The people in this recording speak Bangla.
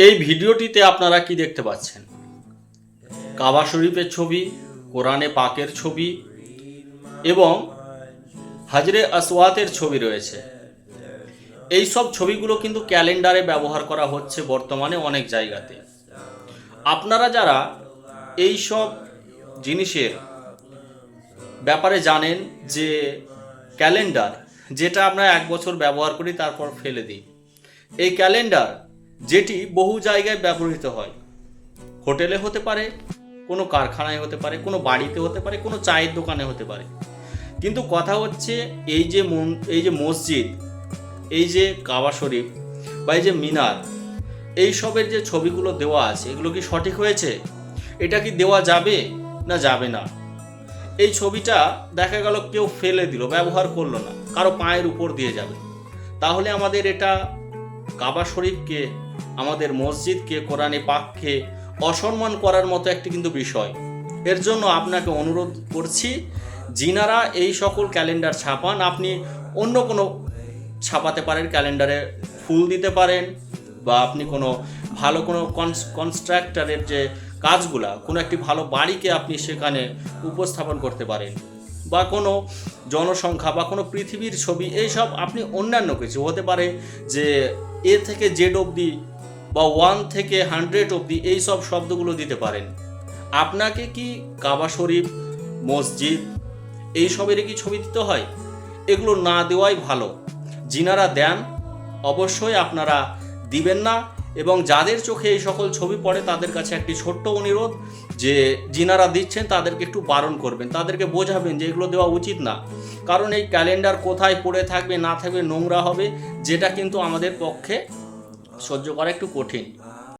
এই ভিডিওটিতে আপনারা কি দেখতে পাচ্ছেন? কাবা শরীফের ছবি, কোরআনে পাকের ছবি এবং হাজরে আসওয়াতের ছবি রয়েছে। এই সব ছবিগুলো কিন্তু ক্যালেন্ডারে ব্যবহার করা হচ্ছে বর্তমানে অনেক জায়গাতে। আপনারা যারা এই সব জিনিসের ব্যাপারে জানেন যে ক্যালেন্ডার যেটা আমরা 1 বছর ব্যবহার করি তারপর ফেলে দিই, এই ক্যালেন্ডার যেটি বহু জায়গায় ব্যবহৃত হয়, হোটেলে হতে পারে, কোনো কারখানায় হতে পারে, কোনো বাড়িতে হতে পারে, কোনো চায়ের দোকানে হতে পারে। কিন্তু কথা হচ্ছে এই যে মসজিদ, এই যে কাবা শরীফ বা এই যে মিনার, এই সবের যে ছবিগুলো দেওয়া আছে এগুলো কি সঠিক হয়েছে? এটা কি দেওয়া যাবে না যাবে না? এই ছবিটা দেখা গেল কেউ ফেলে দিল, ব্যবহার করলো না, কারো পায়ের উপর দিয়ে যাবে, তাহলে আমাদের এটা কাবা শরীফকে, আমাদের মসজিদকে, কোরআনে পাককে অসম্মান করার মতো একটি কিন্তু বিষয়। এর জন্য আপনাকে অনুরোধ করছি, যিনারা এই সকল ক্যালেন্ডার ছাপান, আপনি অন্য কোনো ছাপাতে পারেন, ক্যালেন্ডারে ফুল দিতে পারেন, বা আপনি কোনো ভালো কোনো কনস্ট্রাক্টরের যে কাজগুলা, কোনো একটি ভালো বাড়িকে আপনি সেখানে উপস্থাপন করতে পারেন, বা কোনো জনসংখ্যা বা কোনো পৃথিবীর ছবি, এইসব আপনি অন্যান্য কিছু হতে পারে যে এ থেকে জেড অবধি বা 1 থেকে 100 অবধি এই সব শব্দগুলো দিতে পারেন। আপনাকে কি কাবা শরীফ, মসজিদ এইসবেরই কি ছবি দিতে হয়? এগুলো না দেওয়াই ভালো। যিনারা দেন অবশ্যই আপনারা দিবেন না, এবং যাদের চোখে এই সকল ছবি পড়ে তাদের কাছে একটি ছোট্ট অনুরোধ যে যিনারা দিচ্ছেন তাদেরকে একটু বারণ করবেন, তাদেরকে বোঝাবেন যে এগুলো দেওয়া উচিত না। কারণ এই ক্যালেন্ডার কোথায় পড়ে থাকবে না থাকবে, নোংরা হবে, যেটা কিন্তু আমাদের পক্ষে সহ্য করা একটু কঠিন।